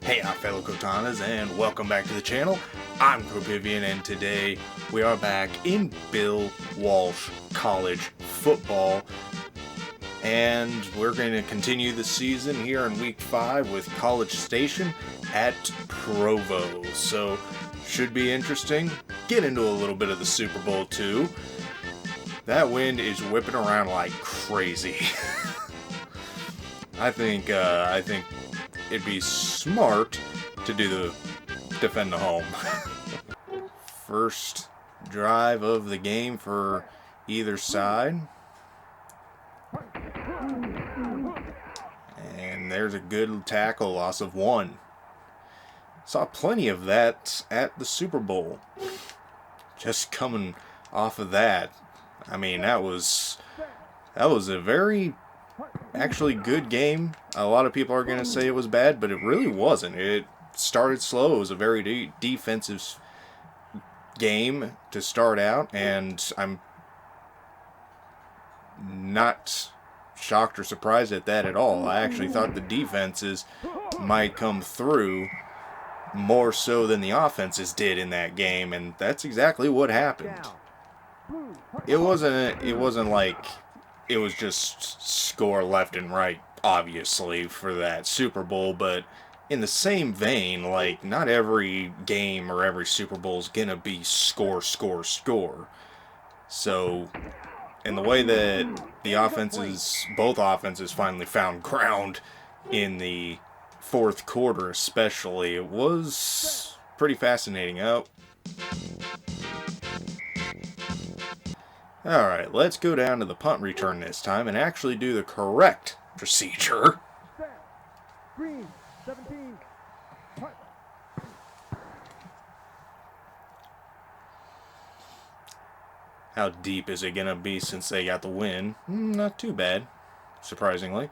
Hey fellow Kotanas, and welcome back to the channel. I'm Copivian, and today we are back in Bill Walsh College Football. And we're going to continue the season here in week 5 with College Station at Provo. So, should be interesting. Get into a little bit of the Super Bowl too. That wind is whipping around like crazy. I think it'd be smart to defend the home. First drive of the game for either side. And there's a good tackle, loss of 1. Saw plenty of that at the Super Bowl. Just coming off of that, I mean, that was a very actually good game. A lot of people are going to say it was bad, but it really wasn't. It started slow. It was a very defensive game to start out, and I'm not shocked or surprised at that at all. I actually thought the defenses might come through more so than the offenses did in that game, and that's exactly what happened. It wasn't like it was just score left and right, obviously, for that Super Bowl, but in the same vein, like, not every game or every Super Bowl is gonna be score. So, in the way that both offenses finally found ground in the fourth quarter especially, it was pretty fascinating. Alright, let's go down to the punt return this time and actually do the correct procedure. Green, 17, punt. How deep is it going to be since they got the win? Not too bad, surprisingly.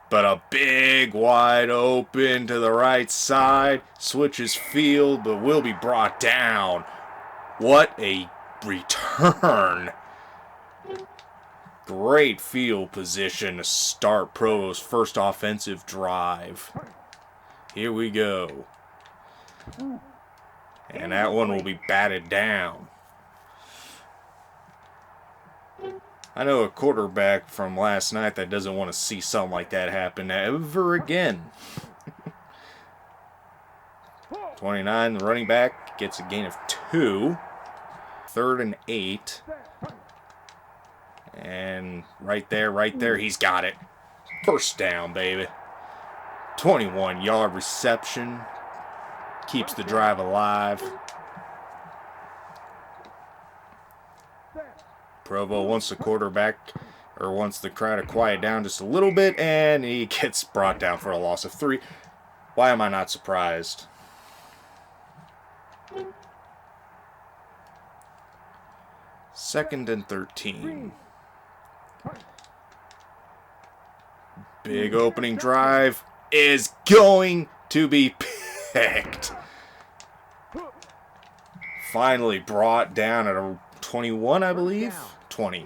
But a big wide open to the right side. Switches field, but will be brought down. What a return. Great field position to start Provo's first offensive drive. Here we go. And that one will be batted down. I know a quarterback from last night that doesn't want to see something like that happen ever again. 29, the running back gets a gain of 2. 3rd and 8. And right there, he's got it. First down, baby. 21-yard reception. Keeps the drive alive. Provo wants the crowd to quiet down just a little bit, and he gets brought down for a loss of 3. Why am I not surprised? Second and 13. Big opening drive is going to be picked. Finally brought down at a 21, I believe. 20.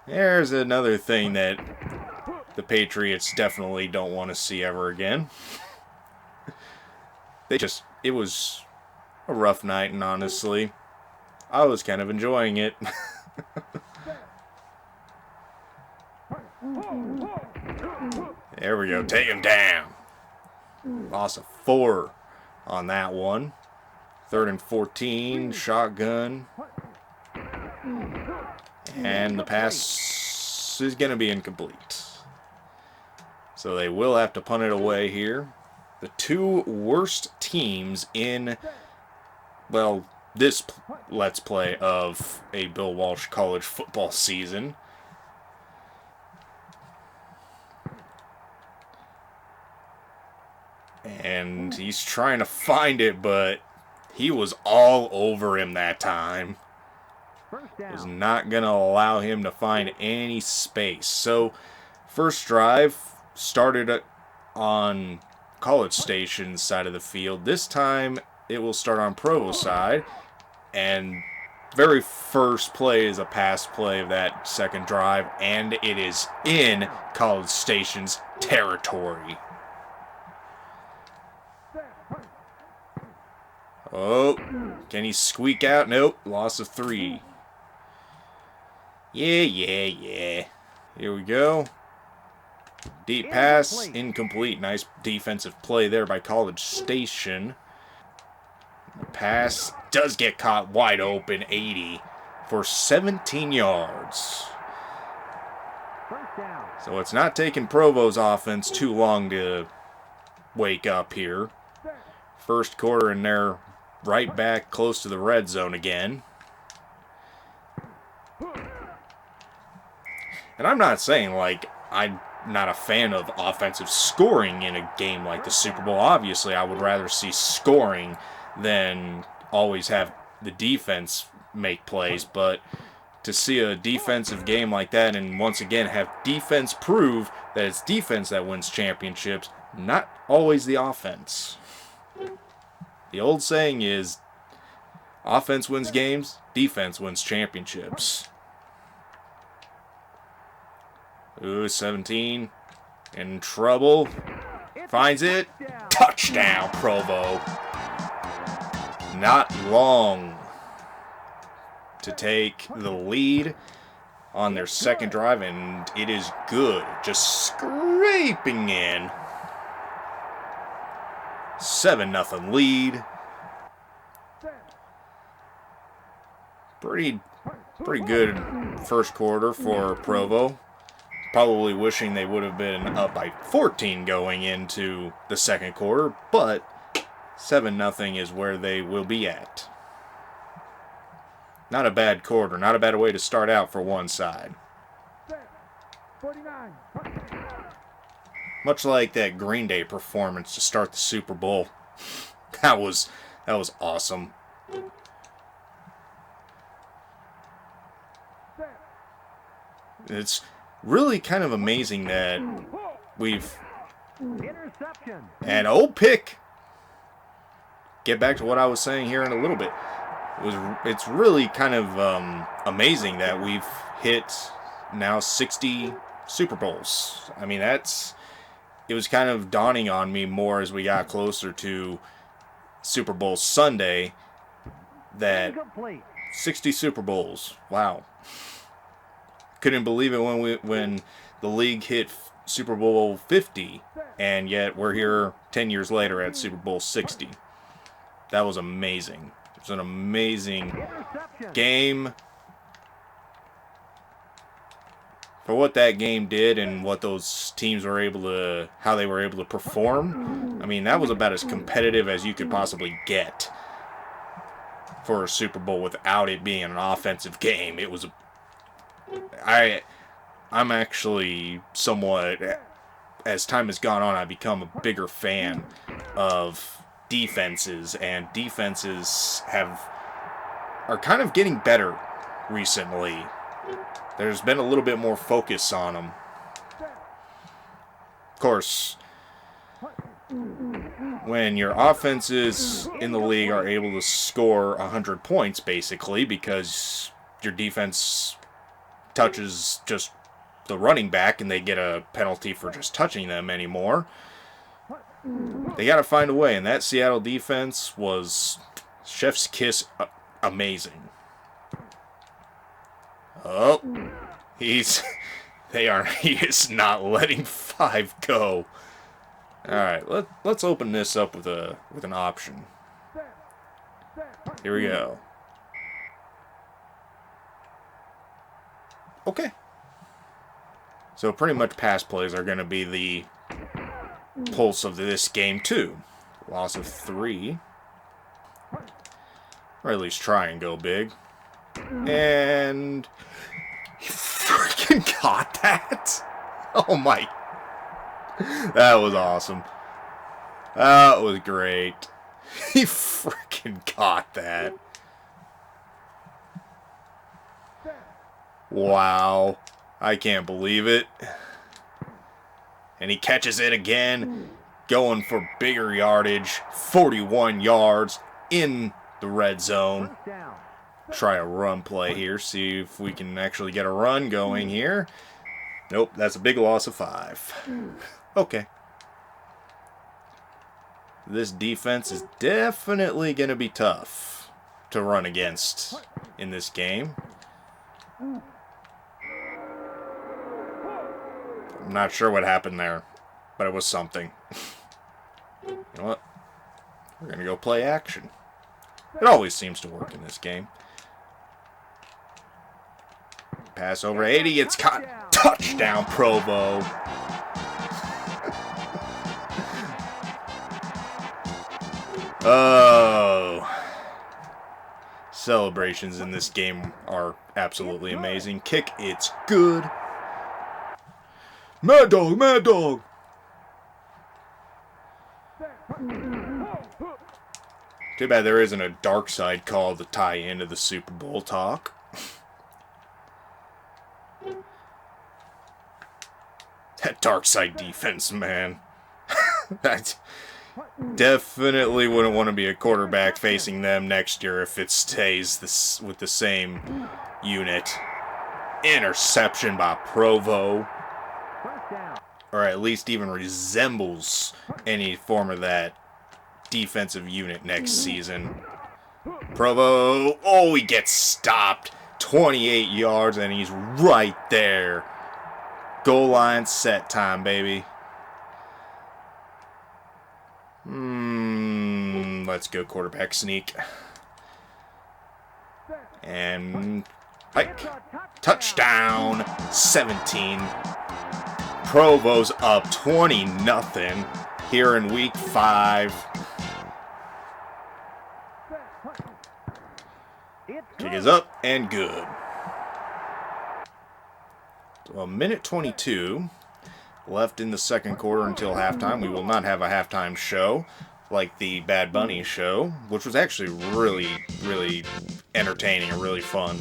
There's another thing that the Patriots definitely don't want to see ever again. It was a rough night, and honestly, I was kind of enjoying it. There we go, take him down. Loss of 4 on that one. 3rd and 14, shotgun. And the pass is going to be incomplete. So they will have to punt it away here. The 2 worst teams in, well, this Let's Play of a Bill Walsh college football season. And he's trying to find it, but he was all over him that time. Was not going to allow him to find any space. So, first drive started on College Station's side of the field. This time, it will start on Provo side. And very first play is a pass play of that second drive, and it is in College Station's territory. Oh, can he squeak out? Nope, loss of 3. Yeah. Here we go. Deep pass, incomplete. Nice defensive play there by College Station. The pass does get caught wide open, 80 for 17 yards. So it's not taking Provo's offense too long to wake up here. First quarter and they're right back close to the red zone again. And I'm not saying like I'm not a fan of offensive scoring in a game like the Super Bowl. Obviously, I would rather see scoring than always have the defense make plays, but to see a defensive game like that and once again have defense prove that it's defense that wins championships, not always the offense. The old saying is, offense wins games, defense wins championships. Ooh, 17. In trouble. Finds it. Touchdown, Provo. Not long to take the lead on their second drive, and it is good. Just scraping in. 7-0 lead. Pretty good first quarter for Provo. Probably wishing they would have been up by 14 going into the second quarter, but 7-0 is where they will be at. Not a bad quarter, not a bad way to start out for one side. Much like that Green Day performance to start the Super Bowl. That was awesome. It's really kind of amazing that we've... And old pick. Get back to what I was saying here in a little bit. It's really kind of amazing that we've hit now 60 Super Bowls. I mean, it was kind of dawning on me more as we got closer to Super Bowl Sunday that 60 Super Bowls. Wow. Couldn't believe it when the league hit Super Bowl 50, and yet we're here 10 years later at Super Bowl 60. That was amazing. It was an amazing game. For what that game did and what those teams were how they were able to perform, I mean, that was about as competitive as you could possibly get for a Super Bowl without it being an offensive game. It was I'm actually somewhat, as time has gone on, I've become a bigger fan of defenses, and defenses are kind of getting better recently. There's been a little bit more focus on them. Of course, when your offenses in the league are able to score 100 points, basically, because your defense touches just the running back and they get a penalty for just touching them anymore, they got to find a way. And that Seattle defense was chef's kiss amazing. Oh, he is not letting 5 go. All right, let's open this up with an option. Here we go. Okay. So pretty much pass plays are going to be the pulse of this game too. Loss of 3. Or at least try and go big. And he freaking caught that. Oh my. That was awesome. That was great. He freaking caught that. Wow. I can't believe it. And he catches it again, going for bigger yardage, 41 yards in the red zone. try a run play here. See if we can actually get a run going here. Nope, that's a big loss of 5. Okay. This defense is definitely going to be tough to run against in this game. I'm not sure what happened there, but it was something. You know what? We're going to go play action. It always seems to work in this game. Pass over 80, it's caught. Touchdown, Provo. Oh. Celebrations in this game are absolutely amazing. Kick, it's good. Mad Dog, Mad Dog. Too bad there isn't a dark side call to tie into the Super Bowl talk. That dark side defense, man. That definitely wouldn't want to be a quarterback facing them next year if it stays with the same unit. Interception by Provo. Or at least even resembles any form of that defensive unit next season. Provo, oh, he gets stopped. 28 yards, and he's right there. Goal line set time, baby. Let's go quarterback sneak. And hike. Touchdown. 17. Provo's up 20-0 here in week 5. Kick is up and good. So 1:22 left in the second quarter until halftime. We will not have a halftime show like the Bad Bunny show, which was actually really, really entertaining and really fun.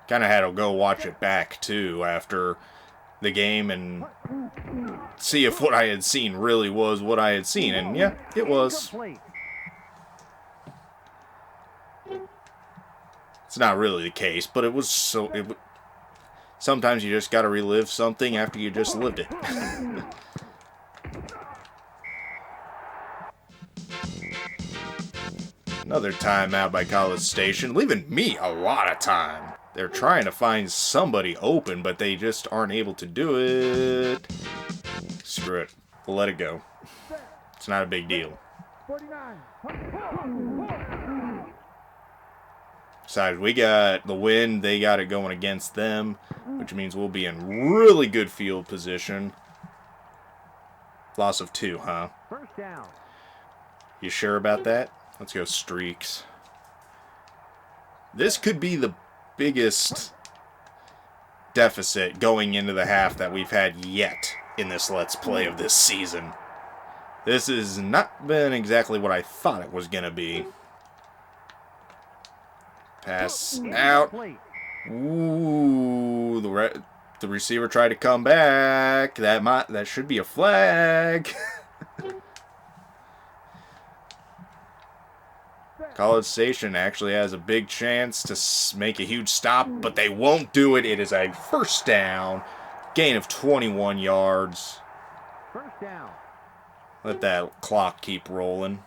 Kind of had to go watch it back, too, after the game and see if what I had seen really was what I had seen. And, yeah, it was. It's not really the case, but it was so... Sometimes you just gotta relive something after you just lived it. Another timeout by College Station, leaving me a lot of time. They're trying to find somebody open, but they just aren't able to do it. Screw it. We'll let it go. It's not a big deal. Besides, we got the win. They got it going against them, which means we'll be in really good field position. Loss of 2, huh? First down. You sure about that? Let's go streaks. This could be the biggest deficit going into the half that we've had yet in this Let's Play of this season. This has not been exactly what I thought it was going to be. Pass out. Ooh, the receiver tried to come back. That should be a flag. College Station actually has a big chance to make a huge stop, but they won't do it. It is a first down. Gain of 21 yards. First down. Let that clock keep rolling.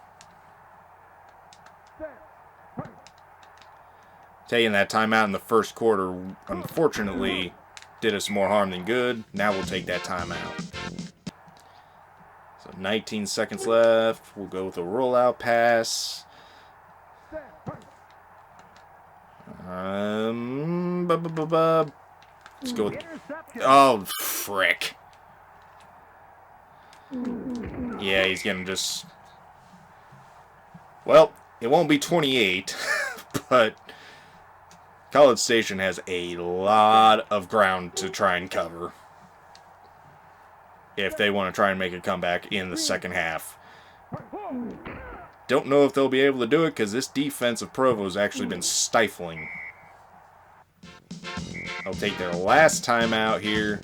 Taking that timeout in the first quarter, unfortunately, did us more harm than good. Now we'll take that timeout. So 19 seconds left. We'll go with a rollout pass. Let's go with... Oh, frick. Yeah, he's going to just... Well, it won't be 28, but... College Station has a lot of ground to try and cover if they want to try and make a comeback in the second half. Don't know if they'll be able to do it because this defense of Provo has actually been stifling. They'll take their last timeout here.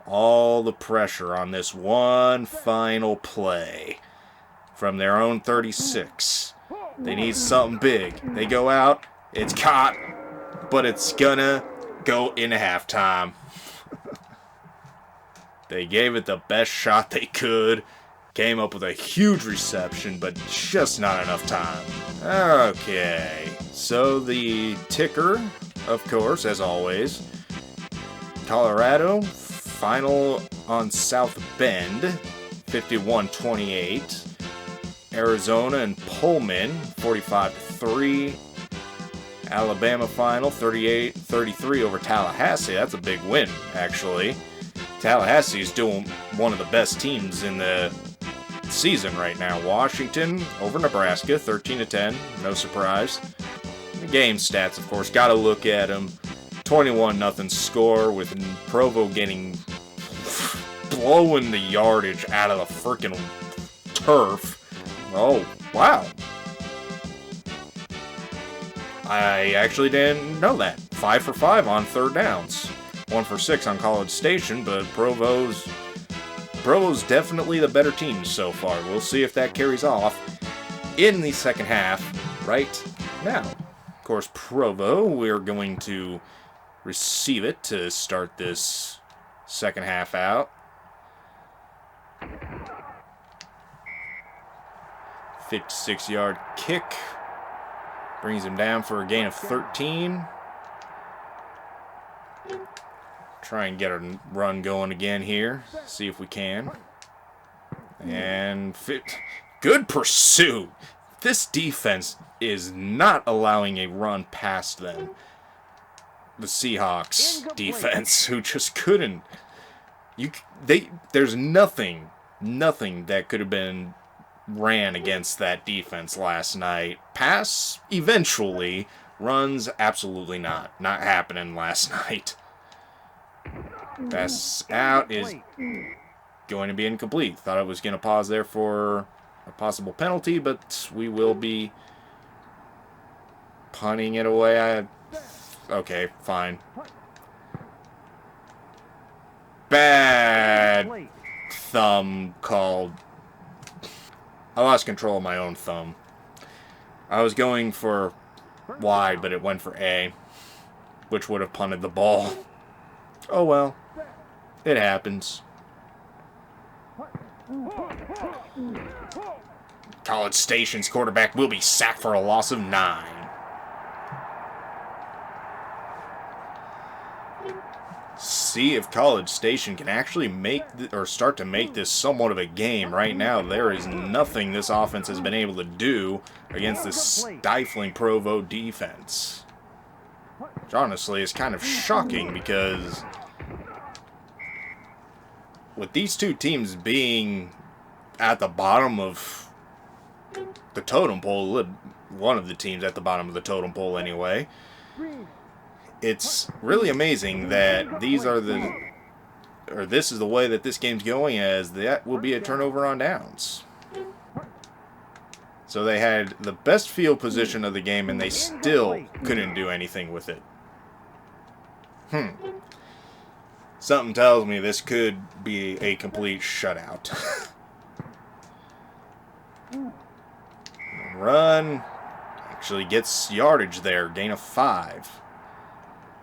All the pressure on this one final play from their own 36. They need something big. They go out. It's caught. But it's gonna go into halftime. They gave it the best shot they could. Came up with a huge reception, but just not enough time. Okay. So the ticker, of course, as always. Colorado, final on South Bend, 51-28. Arizona and Pullman, 45-3. Alabama final, 38-33 over Tallahassee. That's a big win, actually. Tallahassee is doing one of the best teams in the season right now. Washington over Nebraska, 13-10. No surprise. The game stats, of course, got to look at them. 21-0 score with Provo blowing the yardage out of the freaking turf. Oh, wow. I actually didn't know that. 5 for 5 on third downs. 1 for 6 on College Station, but Provo's definitely the better team so far. We'll see if that carries off in the second half right now. Of course, Provo, we're going to receive it to start this second half out. 56-yard kick. Brings him down for a gain of 13. Try and get a run going again here. See if we can. And good pursuit. This defense is not allowing a run past them. The Seahawks defense, who just couldn't. There's nothing that could have been ran against that defense last night. Pass eventually. Runs absolutely not. Not happening last night. Pass out is going to be incomplete. Thought I was going to pause there for a possible penalty, but we will be punting it away. Okay, fine. Bad thumb called. I lost control of my own thumb. I was going for wide, but it went for A, which would have punted the ball. Oh well. It happens. College Station's quarterback will be sacked for a loss of 9. See if College Station can actually start to make this somewhat of a game. Right now, there is nothing this offense has been able to do against this stifling Provo defense. Which honestly is kind of shocking because with these two teams being at the bottom of the totem pole, one of the teams at the bottom of the totem pole anyway, it's really amazing that this is the way that this game's going, as that will be a turnover on downs. So they had the best field position of the game and they still couldn't do anything with it. Something tells me this could be a complete shutout. Run. Actually gets yardage there. Gain of 5.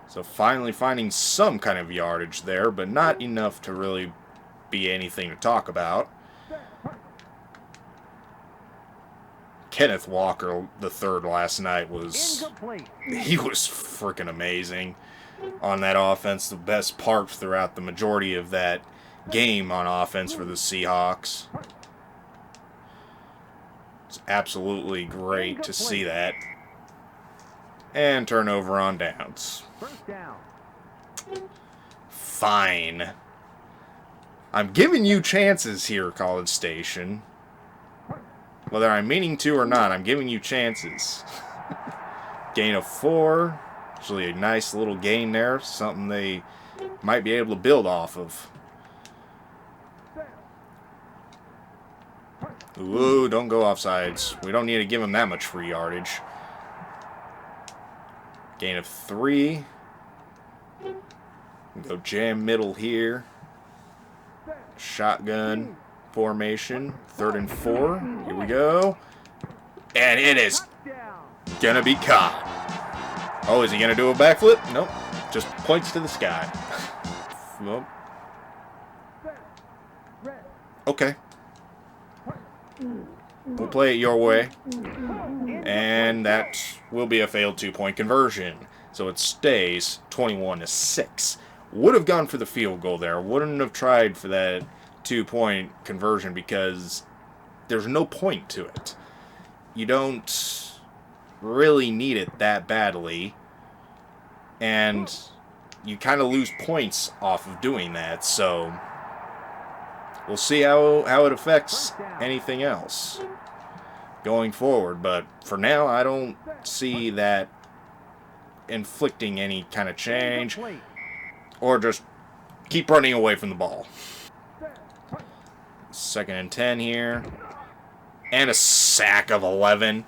So finally finding some kind of yardage there, but not enough to really be anything to talk about. Kenneth Walker, the third last night, was freaking amazing on that offense. The best part throughout the majority of that game on offense for the Seahawks. It's absolutely great to see that. And turnover on downs. Fine. I'm giving you chances here, College Station. Whether I'm meaning to or not, I'm giving you chances. Gain of 4. Actually a nice little gain there. Something they might be able to build off of. Ooh, don't go offsides. We don't need to give them that much free yardage. Gain of 3. Go jam middle here. Shotgun formation. 3rd and 4. Here we go. And it is gonna be caught. Oh, is he gonna do a backflip? Nope. Just points to the sky. Well, okay. We'll play it your way. And that will be a failed 2-point conversion. So it stays 21-6. Would have gone for the field goal there. Wouldn't have tried for that 2-point conversion because there's no point to it. You don't really need it that badly. And you kind of lose points off of doing that. So we'll see how it affects anything else going forward. But for now, I don't see that inflicting any kind of change. Or just keep running away from the ball. 2nd and 10 here. And a sack of 11.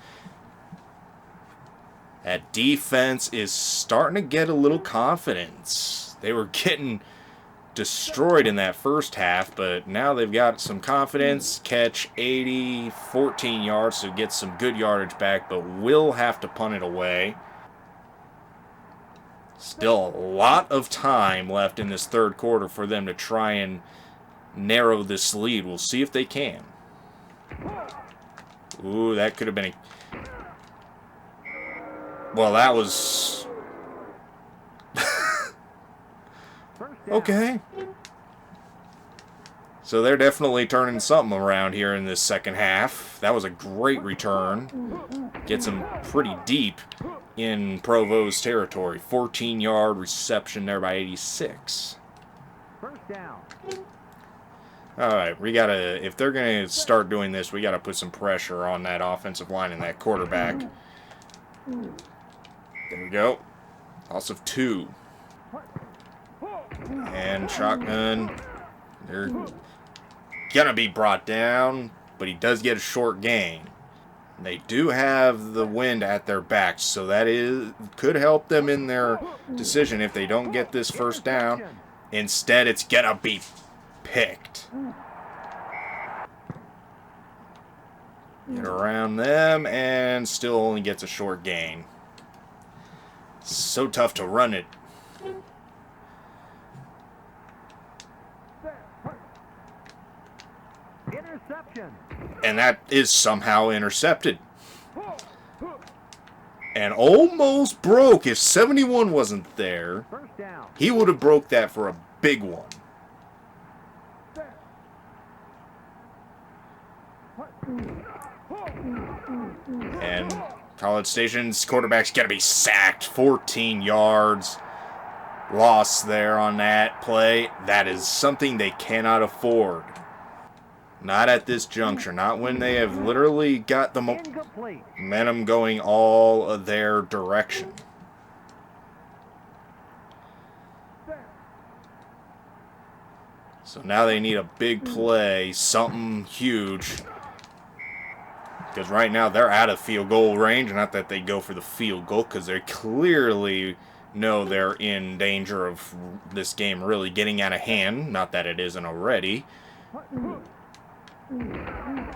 That defense is starting to get a little confidence. They were getting destroyed in that first half, but now they've got some confidence. Catch 80, 14 yards, so get some good yardage back, but will have to punt it away. Still a lot of time left in this third quarter for them to try and narrow this lead. We'll see if they can. Ooh, that could have been a... Well, that was... Okay. So they're definitely turning something around here in this second half. That was a great return. Gets them pretty deep in Provo's territory. 14-yard reception there by 86. First down. All right, we gotta. If they're gonna start doing this, we gotta put some pressure on that offensive line and that quarterback. There we go. Loss of 2. And shotgun. They're gonna be brought down, but he does get a short gain. They do have the wind at their backs, so that could help them in their decision if they don't get this first down. Instead, it's gonna be picked. Get around them, and still only gets a short gain. So tough to run it. Interception. And that is somehow intercepted. And almost broke. If 71 wasn't there, First down. he would have broke that for a big one. And College Station's quarterback's going to be sacked. 14 yards. Loss there on that play. That is something they cannot afford. Not at this juncture. Not when they have literally got the Incomplete. momentum going all of their direction. So now they need a big play, something huge. Because right now they're out of field goal range. Not that they go for the field goal, because they clearly know they're in danger of this game really getting out of hand. Not that it isn't already.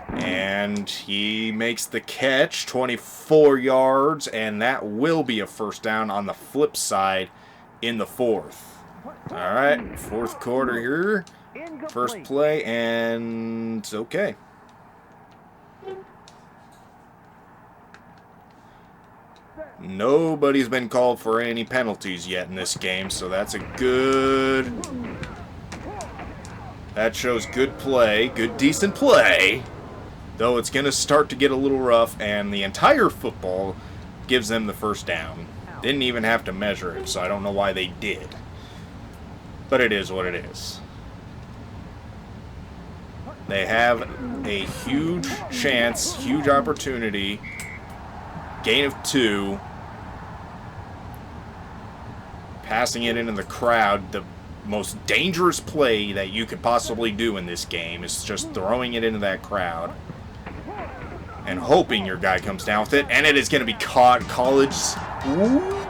And he makes the catch, 24 yards, and that will be a first down on the flip side in the fourth. All right, fourth quarter here. First play, and okay. Nobody's been called for any penalties yet in this game, so that's a good... That shows good play, good decent play. Though it's going to start to get a little rough, and the entire football gives them the first down. Didn't even have to measure it, so I don't know why they did. But it is what it is. They have a huge chance, huge opportunity. Gain of 2. Passing it into the crowd. The most dangerous play that you could possibly do in this game is just throwing it into that crowd and hoping your guy comes down with it, and it is going to be caught. College. Ooh.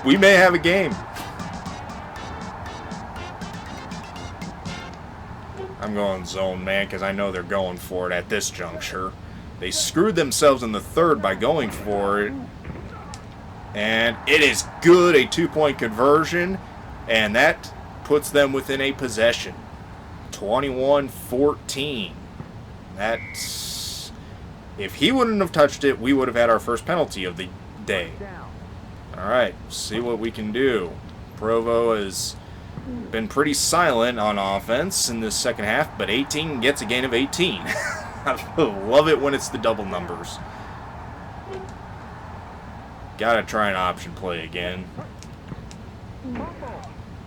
We may have a game. I'm going zone, man, because I know they're going for it at this juncture. They screwed themselves in the third by going for it. And it is good, a 2-point conversion. And that puts them within a possession. 21-14. That's... If he wouldn't have touched it, we would have had our first penalty of the day. Alright, see what we can do. Provo has been pretty silent on offense in this second half, but 18 gets a gain of 18. I love it when it's the double numbers. Gotta try an option play again.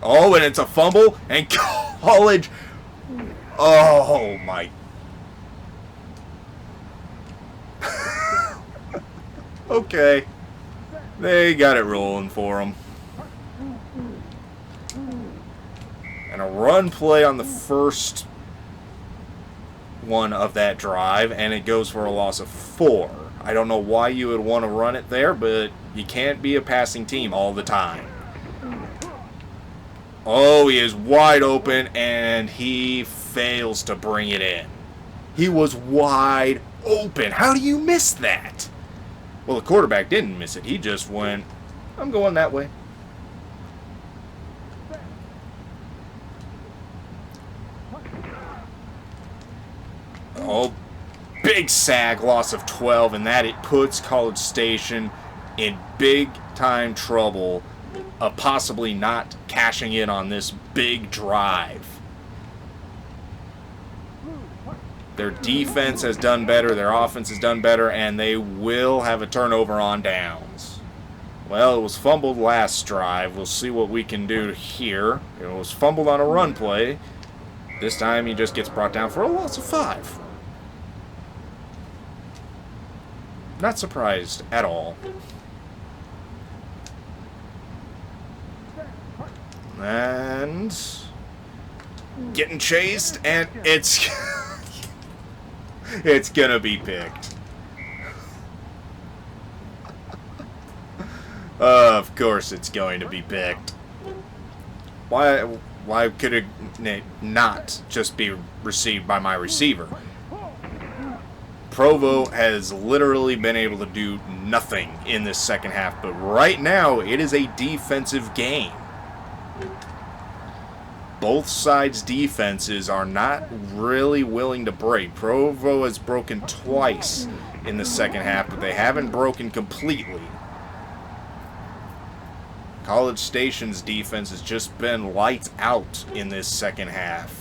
Oh, and it's a fumble, and College... Oh, my... Okay. They got it rolling for them. And a run play on the first one of that drive, and it goes for a loss of 4. I don't know why you would want to run it there, but you can't be a passing team all the time. Oh, he is wide open, and he fails to bring it in. He was wide open. How do you miss that? Well, the quarterback didn't miss it. He just went, I'm going that way. Oh, big sack, loss of 12, and that it puts College Station in big-time trouble of possibly not cashing in on this big drive. Their defense has done better, their offense has done better, and they will have a turnover on downs. Well, it was fumbled last drive. We'll see what we can do here. It was fumbled on a run play. This time he just gets brought down for a loss of 5. Not surprised at all. And getting chased, and it's it's gonna be picked. Of course it's going to be picked. Why could it not just be received by my receiver? Provo has literally been able to do nothing in this second half, but right now it is a defensive game. Both sides' defenses are not really willing to break. Provo has broken twice in the second half, but they haven't broken completely. College Station's defense has just been lights out in this second half.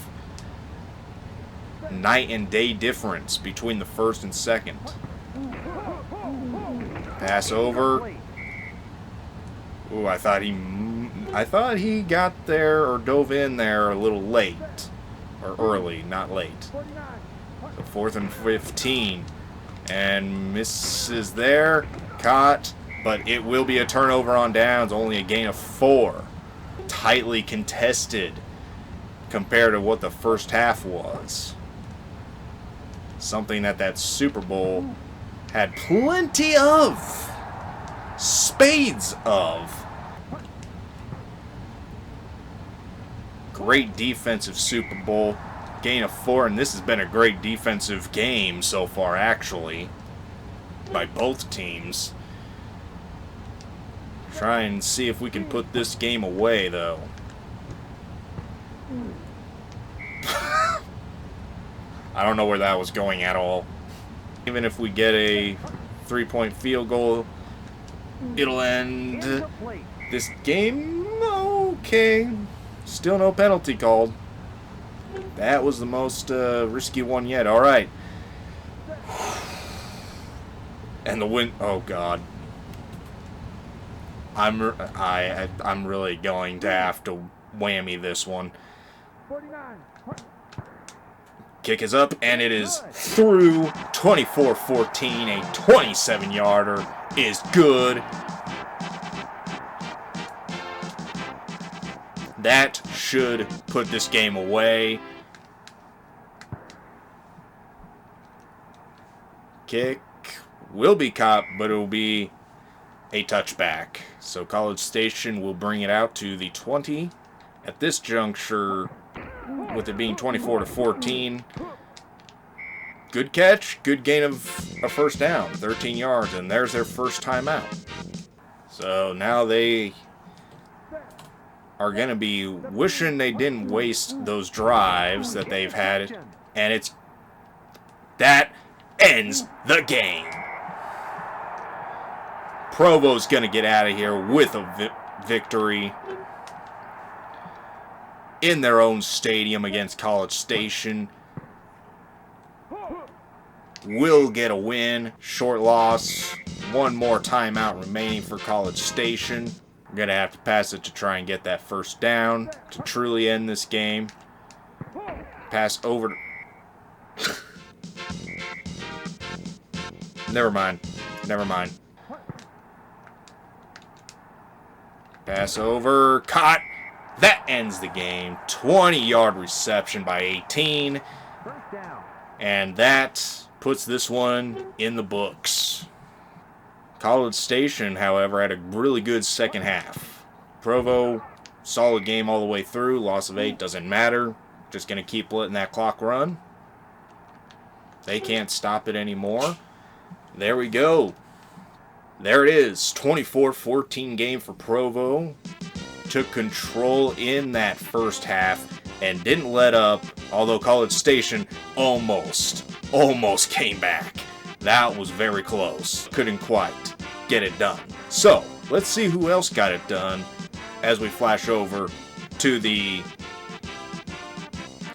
Night and day difference between the first and second. Pass over. Ooh, I thought he got there or dove in there a little late. Or early, not late. So 4th and 15. And misses there. Caught. But it will be a turnover on downs. Only a gain of 4. Tightly contested compared to what the first half was. Something that Super Bowl had plenty of. Spades of. Great defensive Super Bowl. Gain of 4, and this has been a great defensive game so far, actually, by both teams. Try and see if we can put this game away, though. I don't know where that was going at all. Even if we get a 3-point field goal, it'll end this game. Okay. Still no penalty called. That was the most risky one yet. All right. And the win. Oh God. I'm really going to have to whammy this one. Kick is up, and it is through. 24-14. A 27-yarder is good. That should put this game away. Kick will be caught, but it will be a touchback. So College Station will bring it out to the 20. At this juncture, with it being 24-14, good catch, good gain of a first down, 13 yards, and there's their first timeout. So now they are going to be wishing they didn't waste those drives that they've had, and that ends the game. Provo's going to get out of here with a victory in their own stadium against College Station. Will get a win. Short loss. One more timeout remaining for College Station. We're going to have to pass it to try and get that first down to truly end this game. Pass over. Never mind. Pass over. Caught. That ends the game. 20-yard reception by 18. And that puts this one in the books. College Station, however, had a really good second half. Provo, solid game all the way through. Loss of 8 doesn't matter. Just going to keep letting that clock run. They can't stop it anymore. There we go. There it is. 24-14 game for Provo. Took control in that first half and didn't let up, although College Station almost came back. That was very close. Couldn't quite get it done. So, let's see who else got it done as we flash over to the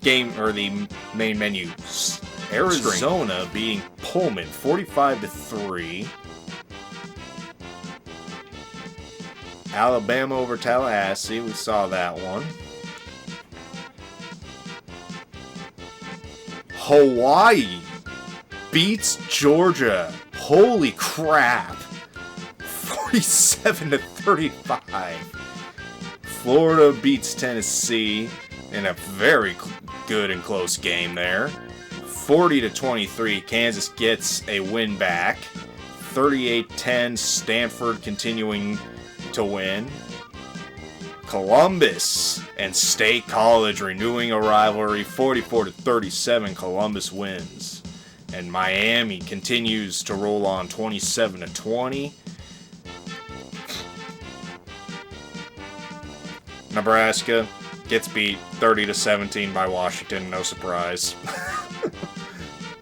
game, or the main menu. Arizona beating Pullman 45-3. Alabama over Tallahassee, we saw that one. Hawaii beats Georgia. Holy crap. 47-35. Florida beats Tennessee in a very good and close game there. 40-23, Kansas gets a win back. 38-10, Stanford continuing to win. Columbus and State College renewing a rivalry. 44-37, Columbus wins. And Miami continues to roll on 27-20. Nebraska gets beat 30-17 by Washington, no surprise.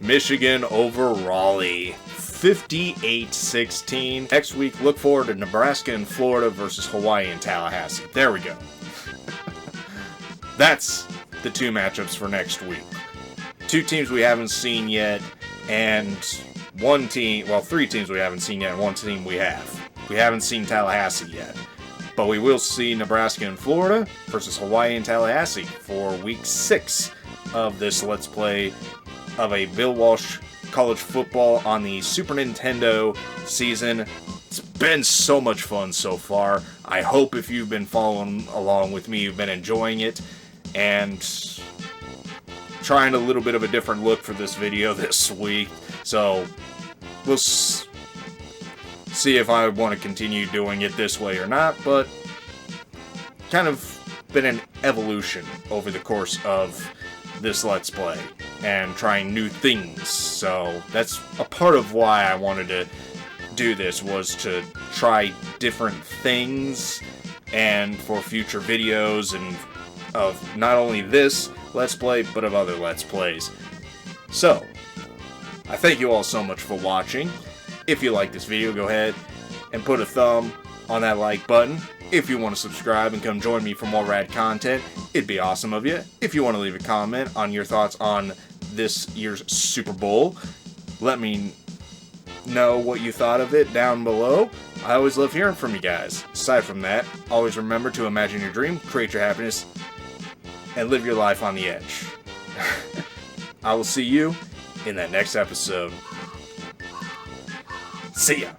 Michigan over Raleigh, 58-16. Next week, look forward to Nebraska and Florida versus Hawaii and Tallahassee. There we go. That's the two matchups for next week. Two teams we haven't seen yet, and one team, well, three teams we haven't seen yet, and one team we have. We haven't seen Tallahassee yet. But we will see Nebraska and Florida versus Hawaii and Tallahassee for week 6 of this Let's Play of a Bill Walsh college football on the Super Nintendo season. It's been so much fun so far. I hope if you've been following along with me, you've been enjoying it and trying a little bit of a different look for this video this week. So we'll see if I want to continue doing it this way or not, but kind of been an evolution over the course of this Let's Play and trying new things. So that's a part of why I wanted to do this, was to try different things and for future videos and of not only this Let's Play but of other Let's Plays. So I thank you all so much for watching. If you like this video, go ahead and put a thumb on that like button. If you want to subscribe and come join me for more rad content, it'd be awesome of you. If you want to leave a comment on your thoughts on this year's Super Bowl, let me know what you thought of it down below. I always love hearing from you guys. Aside from that, always remember to imagine your dream, create your happiness, and live your life on the edge. I will see you in that next episode. See ya!